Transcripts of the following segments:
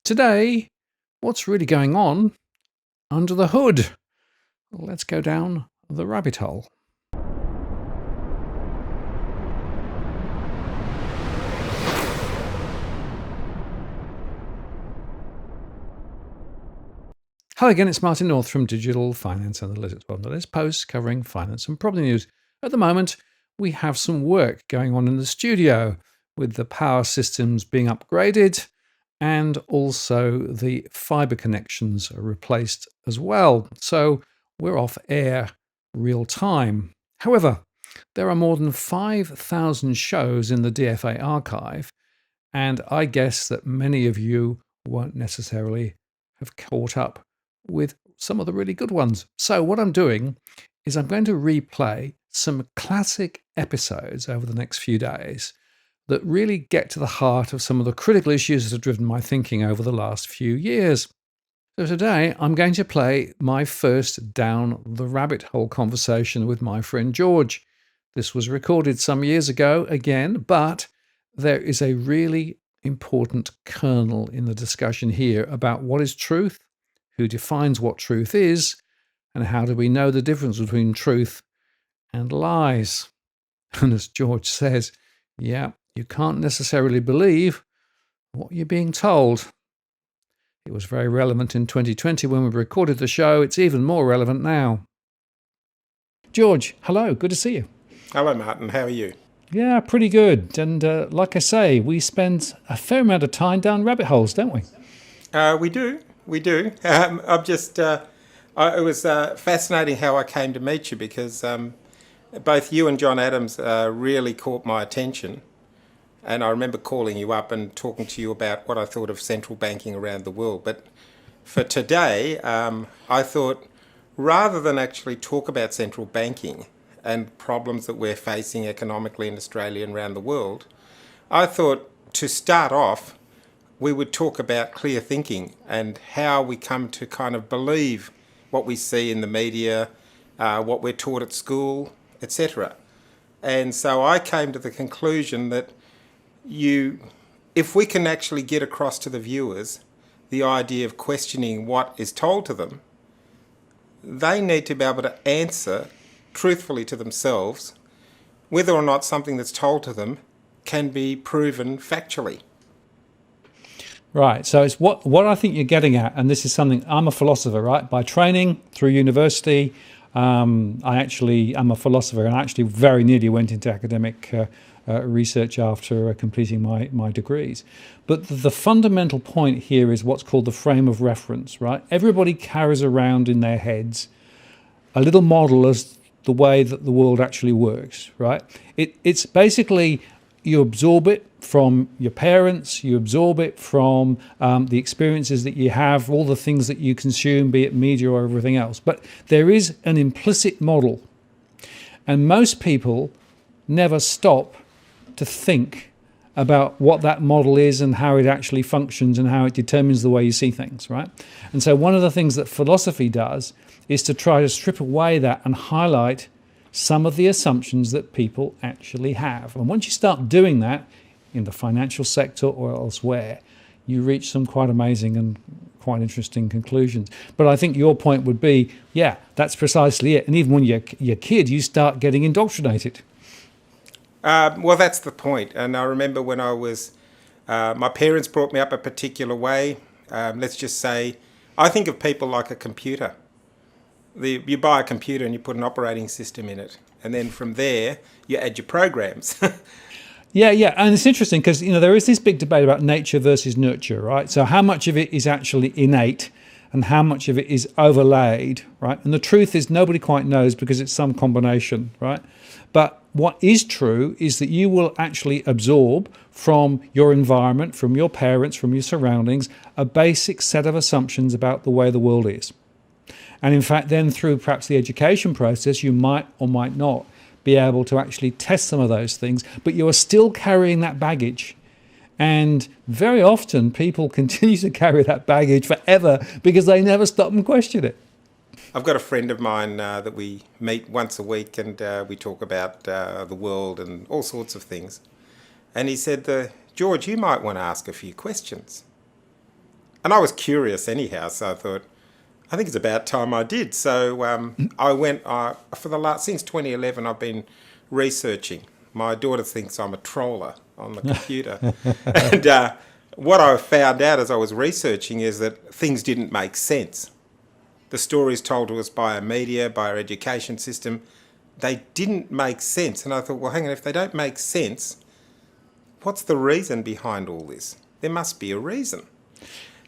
Today, what's really going on under the hood? Let's go down the rabbit hole. Hello again, it's Martin North from Digital Finance Analytics. Well, this post covering finance and property news. At the moment, we have some work going on in the studio with the power systems being upgraded and also the fiber connections are replaced as well. So we're off air real time. However, there are more than 5,000 shows in the DFA archive, and I guess that many of you won't necessarily have caught up with some of the really good ones. So what I'm doing is I'm going to replay some classic episodes over the next few days that really get to the heart of some of the critical issues that have driven my thinking over the last few years. So today I'm going to play my first down the rabbit hole conversation with my friend George. This was recorded some years ago again, but there is a really important kernel in the discussion here about what is truth, who defines what truth is, and how do we know the difference between truth and lies. And as George says, yeah, you can't necessarily believe what you're being told. It was very relevant in 2020 when we recorded the show. It's even more relevant now. George, hello, good to see you. Hello, Martin. How are you? Yeah, pretty good. And like I say, we spend a fair amount of time down rabbit holes, don't we? We do. It was fascinating how I came to meet you because both you and John Adams really caught my attention. And I remember calling you up and talking to you about what I thought of central banking around the world. But for today, I thought rather than actually talk about central banking and problems that we're facing economically in Australia and around the world, I thought to start off, we would talk about clear thinking and how we come to kind of believe what we see in the media, what we're taught at school, etc. And so I came to the conclusion that if we can actually get across to the viewers the idea of questioning what is told to them, they need to be able to answer truthfully to themselves whether or not something that's told to them can be proven factually. Right. So it's what I think you're getting at, and this is something, I'm a philosopher, right? By training through university, I actually am a philosopher and actually very nearly went into academic research after completing my degrees. But the fundamental point here is what's called the frame of reference, right? Everybody carries around in their heads a little model as the way that the world actually works, right? It's basically you absorb it from your parents, you absorb it from the experiences that you have, all the things that you consume, be it media or everything else. But there is an implicit model. And most people never stop to think about what that model is and how it actually functions and how it determines the way you see things, right? And so one of the things that philosophy does is to try to strip away that and highlight some of the assumptions that people actually have. And once you start doing that in the financial sector or elsewhere, you reach some quite amazing and quite interesting conclusions. But I think your point would be, yeah, that's precisely it. And even when you're a kid, you start getting indoctrinated. Well, that's the point. And I remember when I was, my parents brought me up a particular way. Let's just say, I think of people like a computer. You buy a computer and you put an operating system in it. And then from there, you add your programs. Yeah. And it's interesting because, there is this big debate about nature versus nurture, right? So how much of it is actually innate and how much of it is overlaid, right? And the truth is nobody quite knows because it's some combination, right? But what is true is that you will actually absorb from your environment, from your parents, from your surroundings, a basic set of assumptions about the way the world is. And in fact, then through perhaps the education process, you might or might not be able to actually test some of those things, but you are still carrying that baggage. And very often people continue to carry that baggage forever because they never stop and question it. I've got a friend of mine that we meet once a week and we talk about the world and all sorts of things. And he said, George, you might want to ask a few questions. And I was curious anyhow, so I thought, I think it's about time I did. So I went, since 2011, I've been researching. My daughter thinks I'm a troller on the computer. And what I found out as I was researching is that things didn't make sense. The stories told to us by our media, by our education system, they didn't make sense. And I thought, well, hang on, if they don't make sense, what's the reason behind all this? There must be a reason.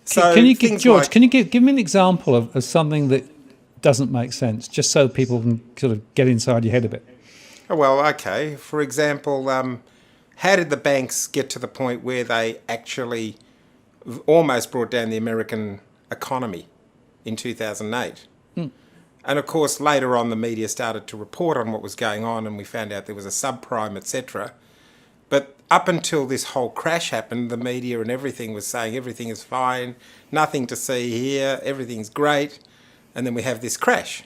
So can you give me an example of something that doesn't make sense, just so people can sort of get inside your head a bit? Oh, well, okay. For example, how did the banks get to the point where they actually almost brought down the American economy in 2008? And of course, later on, the media started to report on what was going on, and we found out there was a subprime, etc. But up until this whole crash happened, the media and everything was saying everything is fine, nothing to see here, everything's great. And then we have this crash.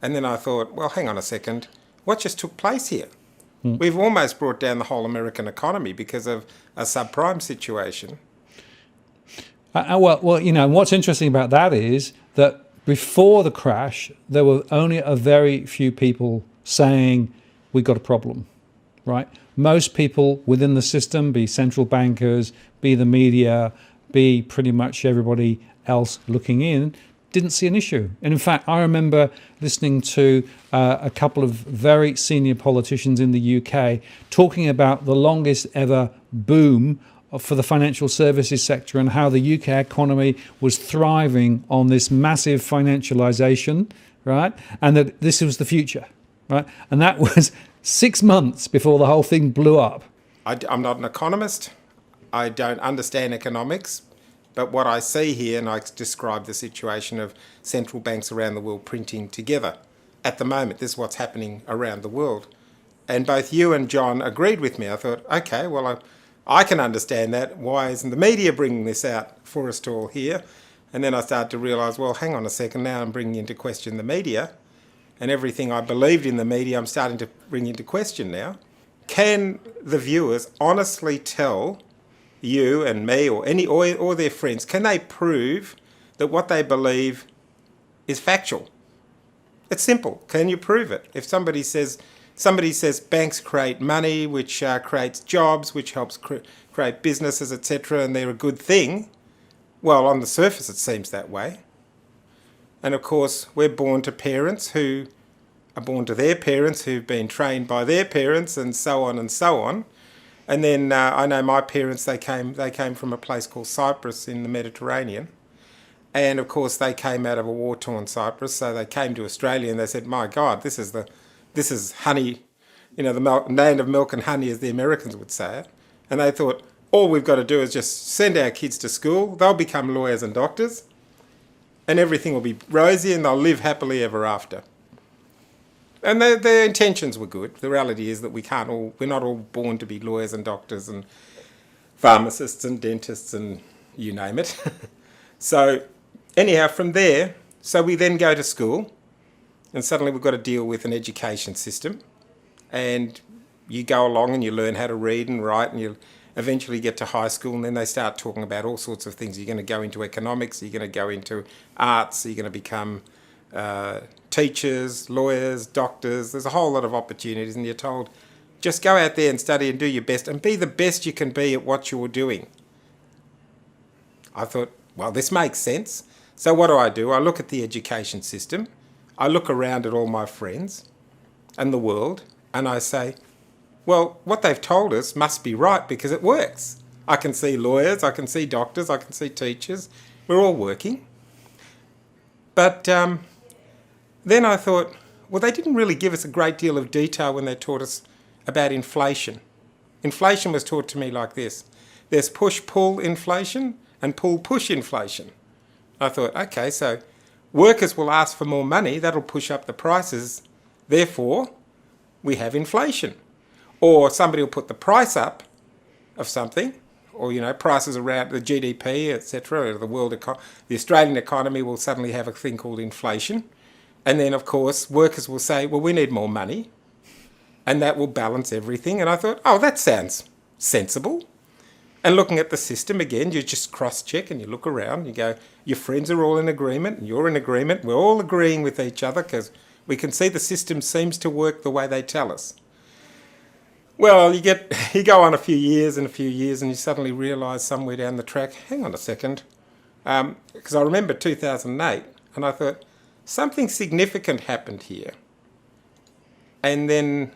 And then I thought, well, hang on a second, what just took place here? We've almost brought down the whole American economy because of a subprime situation. Well, what's interesting about that is that before the crash, there were only a very few people saying we got a problem, right? Most people within the system, be central bankers, be the media, be pretty much everybody else looking in, didn't see an issue. And in fact, I remember listening to a couple of very senior politicians in the UK talking about the longest ever boom for the financial services sector and how the UK economy was thriving on this massive financialisation, right? And that this was the future, right? And that was 6 months before the whole thing blew up. I'm not an economist. I don't understand economics. But what I see here, and I describe the situation of central banks around the world printing together. At the moment, this is what's happening around the world. And both you and John agreed with me. I thought, okay, well, I can understand that. Why isn't the media bringing this out for us to all hear? And then I started to realise, well, hang on a second, now I'm bringing into question the media. And everything I believed in the media, I'm starting to bring into question now. Can the viewers honestly tell you and me or their friends, can they prove that what they believe is factual? It's simple. Can you prove it? If somebody says banks create money, which creates jobs, which helps create businesses, etc., and they're a good thing, well, on the surface it seems that way. And of course, we're born to parents who are born to their parents who've been trained by their parents, and so on and so on. And then I know my parents, they came from a place called Cyprus in the Mediterranean. And of course they came out of a war-torn Cyprus, so they came to Australia and they said, my God, this is honey, the land of milk and honey, as the Americans would say it. And they thought, all we've got to do is just send our kids to school, they'll become lawyers and doctors, and everything will be rosy and they'll live happily ever after. And their intentions were good. The reality is that we're not all born to be lawyers and doctors and pharmacists and dentists and you name it. So anyhow, from there, so we then go to school and suddenly we've got to deal with an education system. And you go along and you learn how to read and write and you eventually get to high school and then they start talking about all sorts of things. You're going to go into economics, you're going to go into arts, you're going to become teachers, lawyers, doctors. There's a whole lot of opportunities and you're told, just go out there and study and do your best and be the best you can be at what you're doing. I thought, well, this makes sense. So what do? I look at the education system, I look around at all my friends and the world, and I say, well, what they've told us must be right because it works. I can see lawyers, I can see doctors, I can see teachers. We're all working. But then I thought, well, they didn't really give us a great deal of detail when they taught us about inflation. Inflation was taught to me like this. There's push-pull inflation and pull-push inflation. I thought, okay, so workers will ask for more money, that'll push up the prices, therefore we have inflation. Or somebody will put the price up of something, or prices around the GDP, etc., or the Australian economy will suddenly have a thing called inflation. And then, of course, workers will say, well, we need more money, and that will balance everything. And I thought, oh, that sounds sensible. And looking at the system again, you just cross-check and you look around, you go, your friends are all in agreement and you're in agreement. We're all agreeing with each other because we can see the system seems to work the way they tell us. Well, you go on a few years and you suddenly realise somewhere down the track, hang on a second, because I remember 2008 and I thought, something significant happened here. And then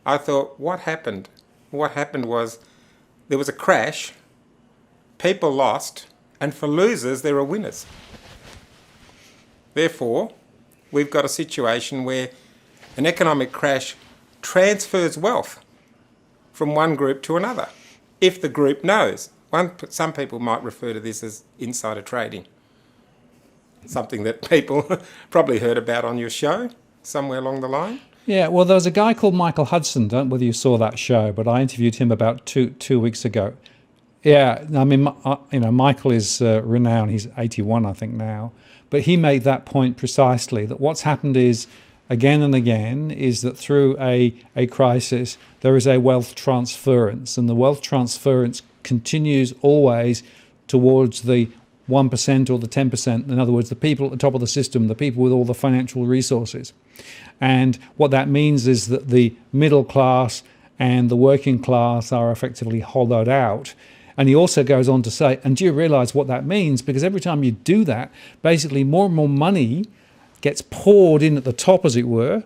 I thought, what happened? What happened was there was a crash, people lost, and for losers there are winners. Therefore, we've got a situation where an economic crash transfers wealth from one group to another, if the group knows. Some people might refer to this as insider trading, something that people probably heard about on your show somewhere along the line. Yeah, well, there was a guy called Michael Hudson. Don't know whether you saw that show, but I interviewed him about two weeks ago. Yeah, I mean, Michael is renowned. He's 81, I think, now. But he made that point precisely, that what's happened is, again and again, is that through a crisis, there is a wealth transference. And the wealth transference continues always towards the 1% or the 10%. In other words, the people at the top of the system, the people with all the financial resources. And what that means is that the middle class and the working class are effectively hollowed out. And he also goes on to say, and do you realise what that means? Because every time you do that, basically more and more money gets poured in at the top, as it were,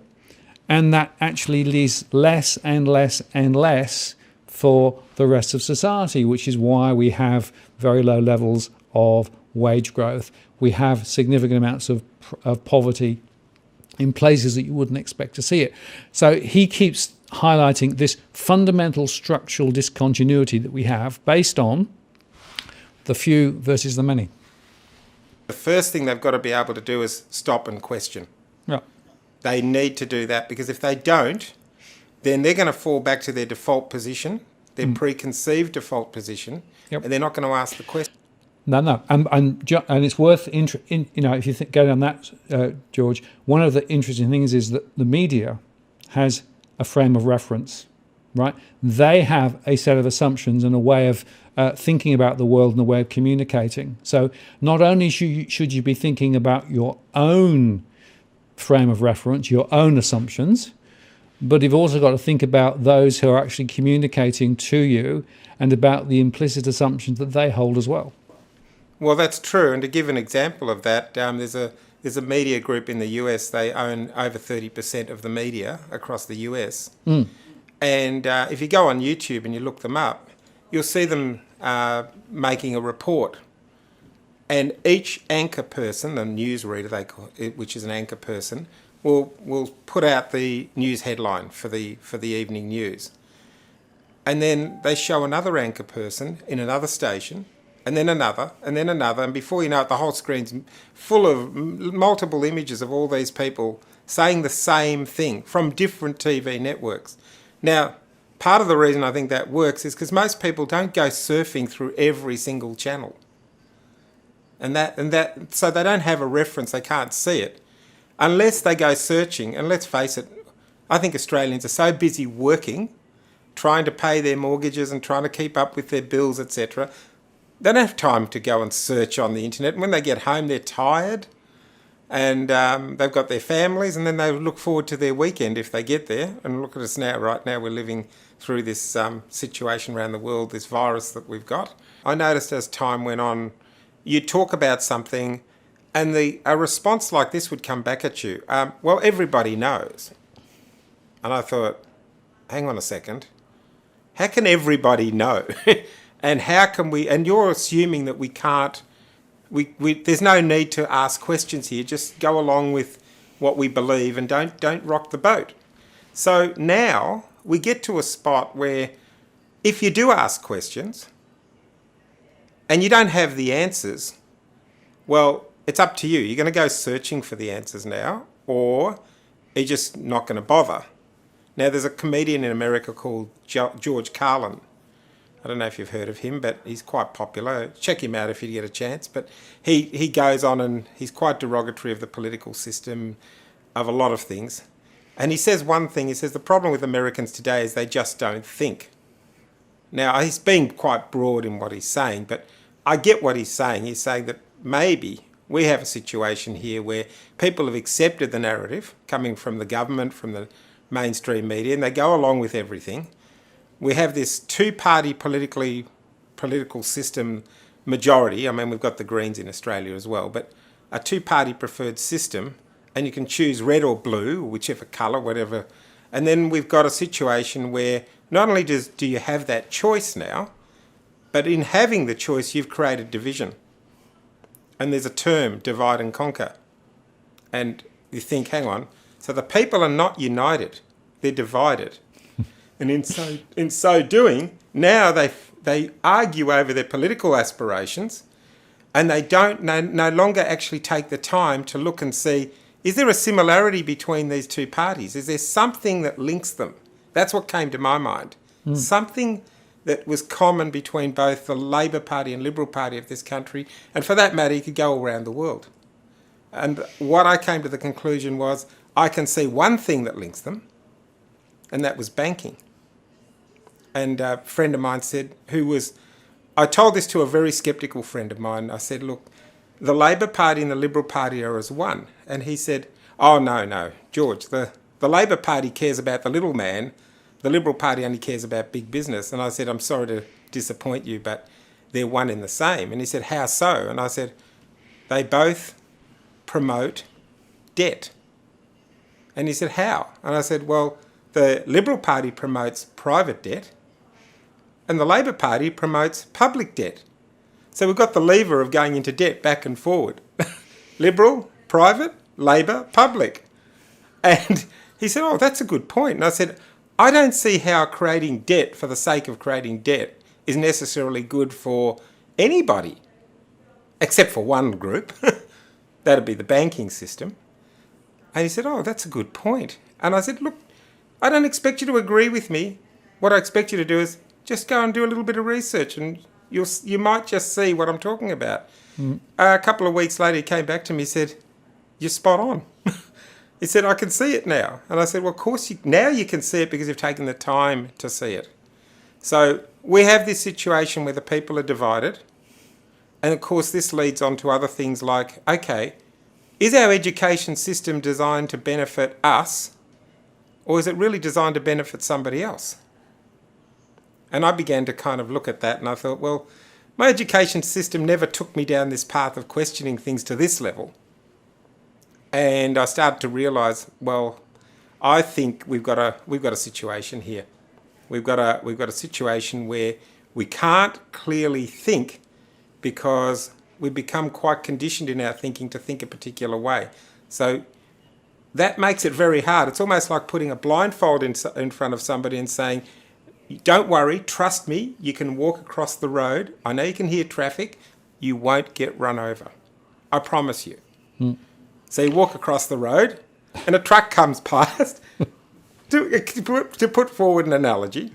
and that actually leaves less and less and less for the rest of society, which is why we have very low levels of wage growth. We have significant amounts of poverty in places that you wouldn't expect to see it. So he keeps highlighting this fundamental structural discontinuity that we have based on the few versus the many. The first thing they've got to be able to do is stop and question. Yeah. They need to do that, because if they don't, then they're going to fall back to their default position, their preconceived default position, and they're not going to ask the question. No, and it's worth if you go down that, George. One of the interesting things is that the media has a frame of reference, right? They have a set of assumptions and a way of thinking about the world and a way of communicating. So not only should you be thinking about your own frame of reference, your own assumptions, but you've also got to think about those who are actually communicating to you and about the implicit assumptions that they hold as well. Well, that's true. And to give an example of that, there's a media group in the US. They own over 30% of the media across the US. And if you go on YouTube and you look them up, you'll see them making a report. And each anchor person, the newsreader, they call it, which is an anchor person, will put out the news headline for the evening news. And then they show another anchor person in another station, and then another, and before you know it, the whole screen's full of multiple images of all these people saying the same thing from different TV networks. Now, part of the reason I think that works is because most people don't go surfing through every single channel. And that so they don't have a reference, they can't see it. Unless they go searching, and let's face it, I think Australians are so busy working, trying to pay their mortgages and trying to keep up with their bills, etc., they don't have time to go and search on the internet. And when they get home, they're tired and they've got their families, and then they look forward to their weekend if they get there. And look at us now. Right now we're living through this situation around the world, this virus that we've got. I noticed as time went on, you talk about something and a response like this would come back at you. Well, everybody knows. And I thought, hang on a second. How can everybody know? And how can we, and you're assuming that we can't, there's no need to ask questions here, just go along with what we believe and don't rock the boat. So now we get to a spot where if you do ask questions and you don't have the answers, well, it's up to you. You're going to go searching for the answers now, or you're just not going to bother. Now, there's a comedian in America called George Carlin. I don't know if you've heard of him, but he's quite popular. Check him out if you get a chance. But he goes on and he's quite derogatory of the political system, of a lot of things. And he says one thing, he says the problem with Americans today is they just don't think. Now, he's being quite broad in what he's saying, but I get what he's saying. He's saying that maybe we have a situation here where people have accepted the narrative coming from the government, from the mainstream media, and they go along with everything. We have this two-party political system majority. I mean, we've got the Greens in Australia as well, but a two-party preferred system, and you can choose red or blue, whichever colour, whatever. And then we've got a situation where not only do you have that choice now, but in having the choice, you've created division. And there's a term, divide and conquer. And you think, hang on, so the people are not united, they're divided. And in so doing, now they argue over their political aspirations, and they don't no longer actually take the time to look and see, is there a similarity between these two parties? Is there something that links them? That's what came to my mind. Something that was common between both the Labor Party and Liberal Party of this country, and for that matter, you could go around the world. And what I came to the conclusion was, I can see one thing that links them, and that was banking. And a friend of mine said, I told this to a very sceptical friend of mine. I said, look, the Labor Party and the Liberal Party are as one. And he said, oh, no, George, the Labor Party cares about the little man. The Liberal Party only cares about big business. And I said, I'm sorry to disappoint you, but they're one and the same. And he said, how so? And I said, they both promote debt. And he said, how? And I said, well, the Liberal Party promotes private debt and the Labor Party promotes public debt. So we've got the lever of going into debt back and forward. Liberal, private, Labor, public. And he said, oh, that's a good point. And I said, I don't see how creating debt for the sake of creating debt is necessarily good for anybody, except for one group. That'd be the banking system. And he said, oh, that's a good point. And I said, look, I don't expect you to agree with me. What I expect you to do is just go and do a little bit of research and you might just see what I'm talking about. A couple of weeks later, he came back to me and said, you're spot on. He said, I can see it now. And I said, well, of course, now you can see it because you've taken the time to see it. So we have this situation where the people are divided. And of course, this leads on to other things like, okay, is our education system designed to benefit us, or is it really designed to benefit somebody else? And I began to kind of look at that and I thought, well, my education system never took me down this path of questioning things to this level. And I started to realise, well, I think we've got a situation here. We've got a situation where we can't clearly think because we've become quite conditioned in our thinking to think a particular way. So that makes it very hard. It's almost like putting a blindfold in front of somebody and saying, don't worry, trust me, you can walk across the road. I know you can hear traffic. You won't get run over. I promise you. So you walk across the road and a truck comes past, to put forward an analogy,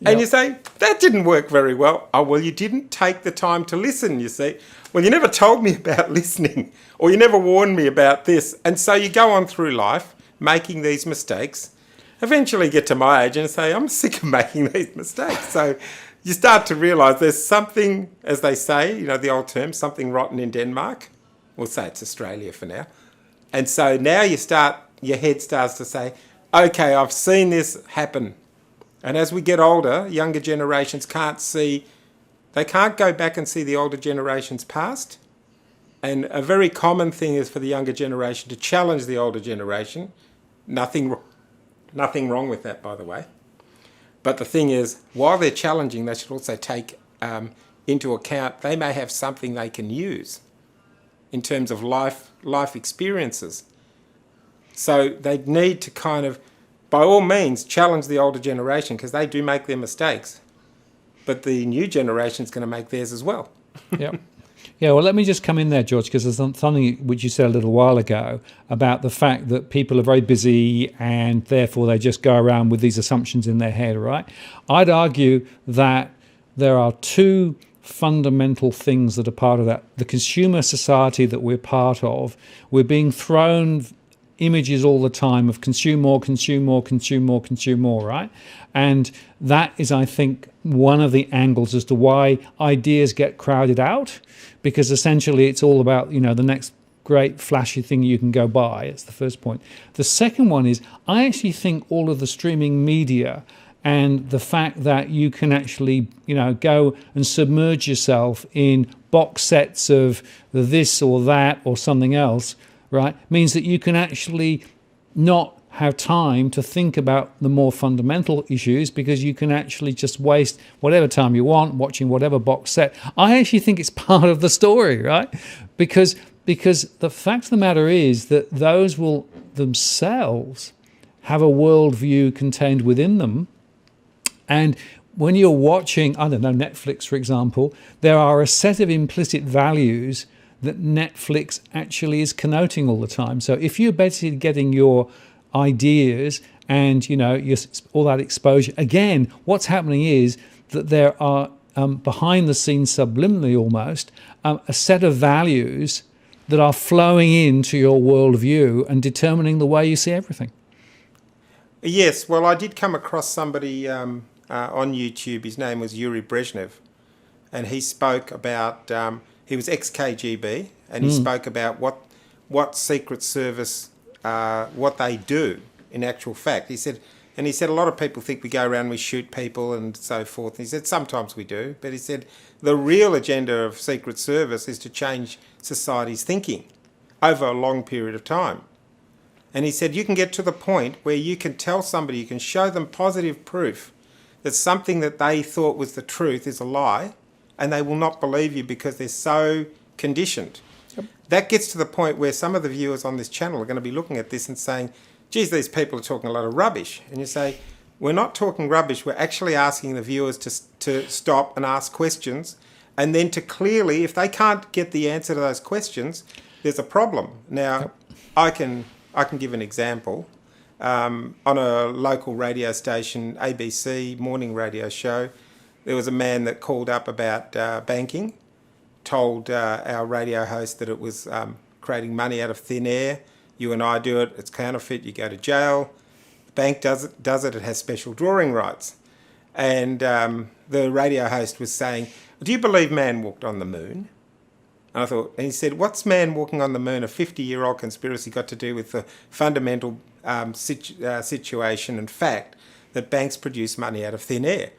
and you say, that didn't work very well. Oh, well, you didn't take the time to listen, you see. Well, you never told me about listening, or you never warned me about this. And so you go on through life making these mistakes, eventually get to my age and say, I'm sick of making these mistakes. So you start to realise there's something, as they say, the old term, something rotten in Denmark. We'll say it's Australia for now. And so now your head starts to say, okay, I've seen this happen. And as we get older, younger generations they can't go back and see the older generation's past. And a very common thing is for the younger generation to challenge the older generation. Nothing wrong with that, by the way. But the thing is, while they're challenging, they should also take into account they may have something they can use in terms of life experiences. So they need to kind of, by all means, challenge the older generation because they do make their mistakes. But the new generation is going to make theirs as well. Yeah. Yeah, well, let me just come in there, George, because there's something which you said a little while ago about the fact that people are very busy and therefore they just go around with these assumptions in their head, right? I'd argue that there are two fundamental things that are part of that. The consumer society that we're part of, we're being thrown images all the time of consume more, consume more, consume more, consume more, right? And that is, I think, one of the angles as to why ideas get crowded out, because essentially it's all about, the next great flashy thing you can go buy. It's the first point. The second one is, I actually think all of the streaming media and the fact that you can actually, go and submerge yourself in box sets of this or that or something else, right, means that you can actually not have time to think about the more fundamental issues, because you can actually just waste whatever time you want watching whatever box set. I actually think it's part of the story, right? Because the fact of the matter is that those will themselves have a worldview contained within them. And when you're watching, I don't know, Netflix, for example, there are a set of implicit values that Netflix actually is connoting all the time. So if you're basically getting your ideas and, all that exposure, again, what's happening is that there are, behind the scenes, subliminally almost, a set of values that are flowing into your worldview and determining the way you see everything. Yes, well, I did come across somebody on YouTube. His name was Yuri Brezhnev, and he spoke about, he was ex-KGB, and he spoke about what Secret Service, what they do in actual fact. He said a lot of people think we go around, we shoot people and so forth. He said sometimes we do, but he said the real agenda of Secret Service is to change society's thinking over a long period of time. And he said you can get to the point where you can tell somebody, you can show them positive proof that something that they thought was the truth is a lie, and they will not believe you because they're so conditioned. Yep. That gets to the point where some of the viewers on this channel are going to be looking at this and saying, geez, these people are talking a lot of rubbish. And you say, we're not talking rubbish, we're actually asking the viewers to stop and ask questions, and then to clearly, if they can't get the answer to those questions, there's a problem. Now, yep. I can give an example. On a local radio station, ABC morning radio show, there was a man that called up about banking, told our radio host that it was creating money out of thin air. You and I do it, it's counterfeit, you go to jail. The bank does it, it has special drawing rights. And the radio host was saying, do you believe man walked on the moon? And he said, what's man walking on the moon, a 50-year-old conspiracy, got to do with the fundamental situation and fact that banks produce money out of thin air?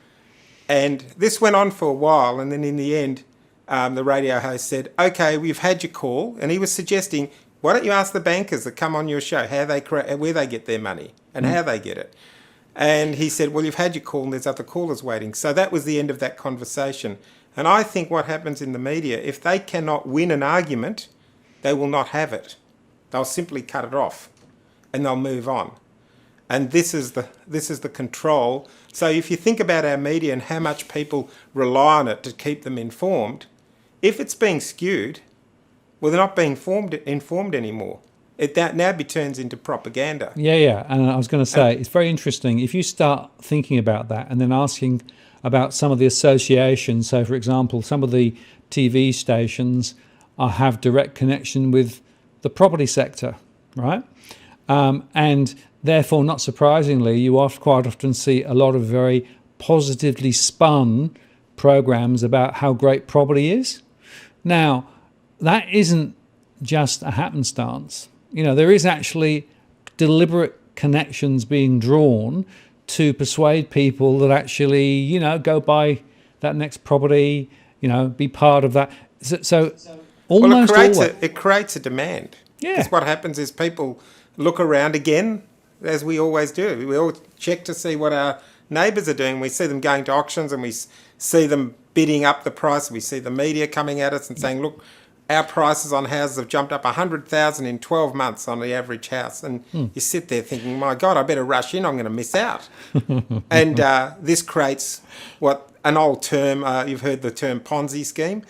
And this went on for a while, and then in the end, the radio host said, okay, we've had your call. And he was suggesting, why don't you ask the bankers that come on your show where they get their money and how they get it? And he said, well, you've had your call and there's other callers waiting. So that was the end of that conversation. And I think what happens in the media, if they cannot win an argument, they will not have it. They'll simply cut it off and they'll move on. And this is the control. So if you think about our media and how much people rely on it to keep them informed, if it's being skewed, well, they're not being informed anymore. That now turns into propaganda. Yeah. And I was going to say, it's very interesting. If you start thinking about that and then asking about some of the associations, so for example, some of the TV stations have direct connection with the property sector, right? And therefore, not surprisingly, you quite often see a lot of very positively spun programs about how great property is. Now, that isn't just a happenstance. There is actually deliberate connections being drawn to persuade people that actually, go buy that next property, be part of that. So almost it creates a demand. Yeah. Because what happens is people look around again, as we always do. We all check to see what our neighbours are doing. We see them going to auctions and we see them bidding up the price. We see the media coming at us and saying, look, our prices on houses have jumped up 100,000 in 12 months on the average house. And you sit there thinking, my God, I better rush in, I'm going to miss out. And this creates what an old term, you've heard the term Ponzi scheme.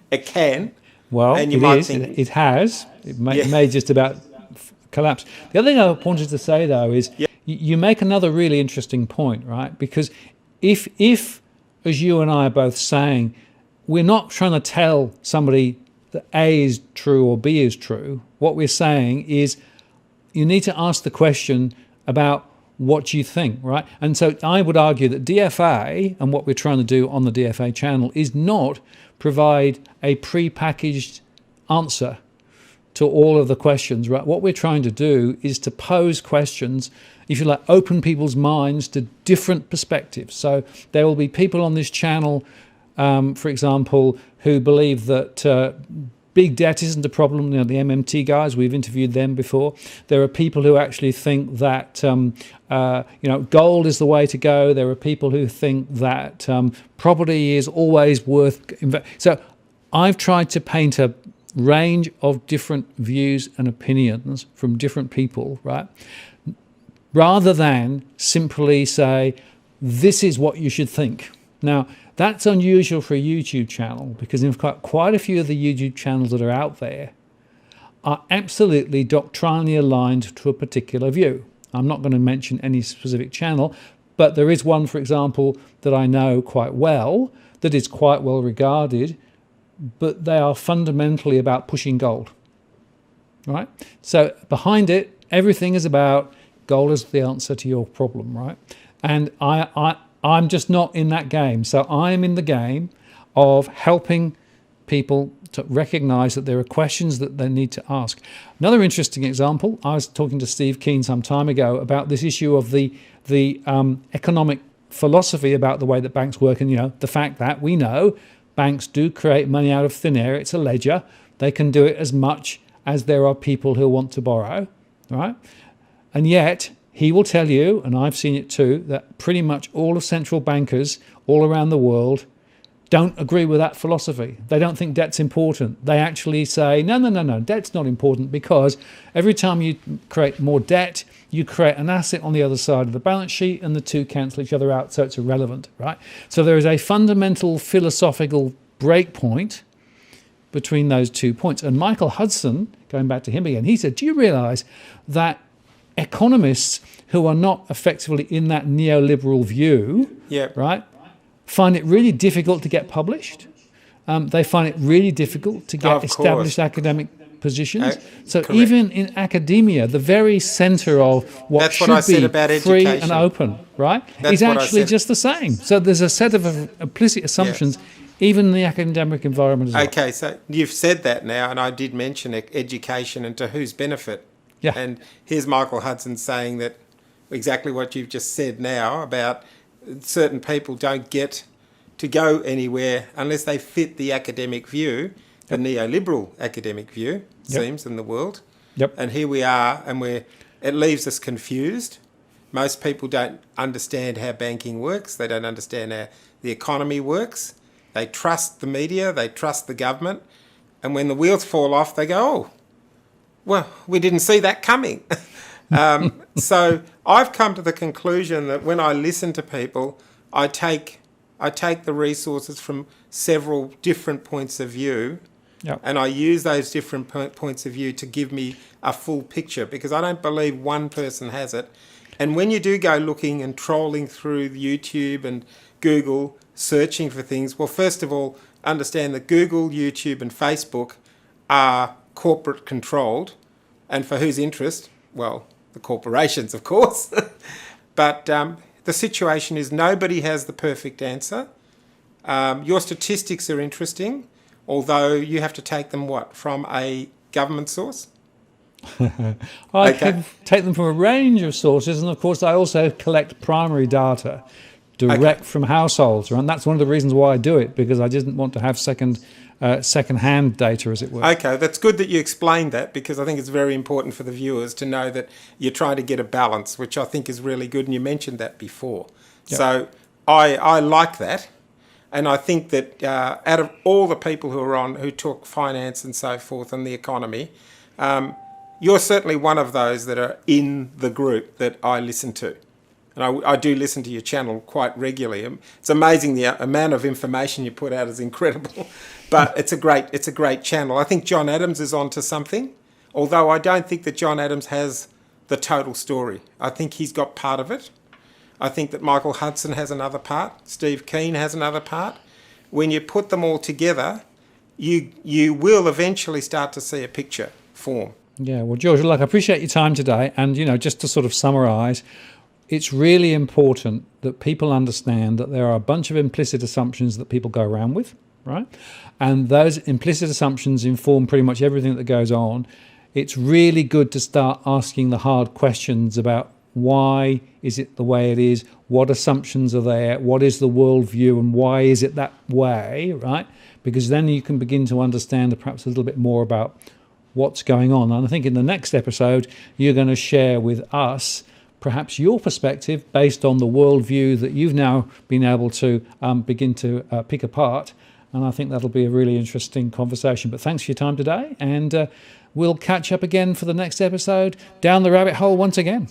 It can. Well, and you it might is. think, it has. It may just about collapse. The other thing I wanted to say, though, is you make another really interesting point, right? Because if, as you and I are both saying, we're not trying to tell somebody that A is true or B is true. What we're saying is you need to ask the question about what you think, right? And so I would argue that DFA and what we're trying to do on the DFA channel is not provide a pre-packaged answer to all of the questions, right? What we're trying to do is to pose questions, if you like, open people's minds to different perspectives. So there will be people on this channel, for example, who believe that big debt isn't a problem. You know, the MMT guys, we've interviewed them before. There are people who actually think that gold is the way to go. There are people who think that property is always worth. So I've tried to paint a range of different views and opinions from different people, right? Rather than simply say, this is what you should think. Now, that's unusual for a YouTube channel, because in fact, quite a few of the YouTube channels that are out there are absolutely doctrinally aligned to a particular view. I'm not going to mention any specific channel, but there is one, for example, that I know quite well, that is quite well regarded, but they are fundamentally about pushing gold, right? So behind it, everything is about gold is the answer to your problem, right? And I'm just not in that game. So I am in the game of helping people to recognize that there are questions that they need to ask. Another interesting example, I was talking to Steve Keen some time ago about this issue of the economic philosophy about the way that banks work, and the fact that we know banks do create money out of thin air. It's a ledger. They can do it as much as there are people who want to borrow, right? And yet he will tell you, and I've seen it too, that pretty much all of central bankers all around the world don't agree with that philosophy. They don't think debt's important. They actually say, no, debt's not important, because every time you create more debt, you create an asset on the other side of the balance sheet, and the two cancel each other out, so it's irrelevant, right? So there is a fundamental philosophical breakpoint between those 2 points. And Michael Hudson, going back to him again, he said, do you realize that economists who are not effectively in that neoliberal view, right, find it really difficult to get published? They find it really difficult to get established academic positions. So correct. Even in academia, the very centre of what should be free and open, right, is actually just the same. So there's a set of implicit assumptions, even in the academic environment as well. Okay, so you've said that now, and I did mention education and to whose benefit. Yeah. And here's Michael Hudson saying that exactly what you've just said now about certain people don't get to go anywhere unless they fit the academic view, the neoliberal academic view, seems, in the world. Yep. And here we are, and it leaves us confused. Most people don't understand how banking works. They don't understand how the economy works. They trust the media. They trust the government. And when the wheels fall off, they go, oh, well, we didn't see that coming. So I've come to the conclusion that when I listen to people, I take the resources from several different points of view, and I use those different points of view to give me a full picture, because I don't believe one person has it. And when you do go looking and trolling through YouTube and Google, searching for things, well, first of all, understand that Google, YouTube and Facebook are corporate controlled, and for whose interest? Well, the corporations, of course. But the situation is nobody has the perfect answer. Your statistics are interesting, although you have to take them, from a government source? I can take them from a range of sources, and of course I also collect primary data direct from households, and that's one of the reasons why I do it, because I didn't want to have second-hand data, as it were. Okay, that's good that you explained that, because I think it's very important for the viewers to know that you're trying to get a balance, which I think is really good, and you mentioned that before. Yep. So I like that, and I think that out of all the people who talk finance and so forth and the economy, you're certainly one of those that are in the group that I listen to. And I do listen to your channel quite regularly. It's amazing the amount of information you put out is incredible, but it's a great channel. I think John Adams is onto something, although I don't think that John Adams has the total story. I think he's got part of it. I think that Michael Hudson has another part. Steve Keen has another part. When you put them all together, you will eventually start to see a picture form. Yeah, well, George, look, I appreciate your time today. And, just to sort of summarize, it's really important that people understand that there are a bunch of implicit assumptions that people go around with, right? And those implicit assumptions inform pretty much everything that goes on. It's really good to start asking the hard questions about why is it the way it is, what assumptions are there, what is the worldview, and why is it that way, right? Because then you can begin to understand perhaps a little bit more about what's going on. And I think in the next episode, you're going to share with us perhaps your perspective based on the worldview that you've now been able to begin to pick apart. And I think that'll be a really interesting conversation. But thanks for your time today. And we'll catch up again for the next episode down the rabbit hole once again.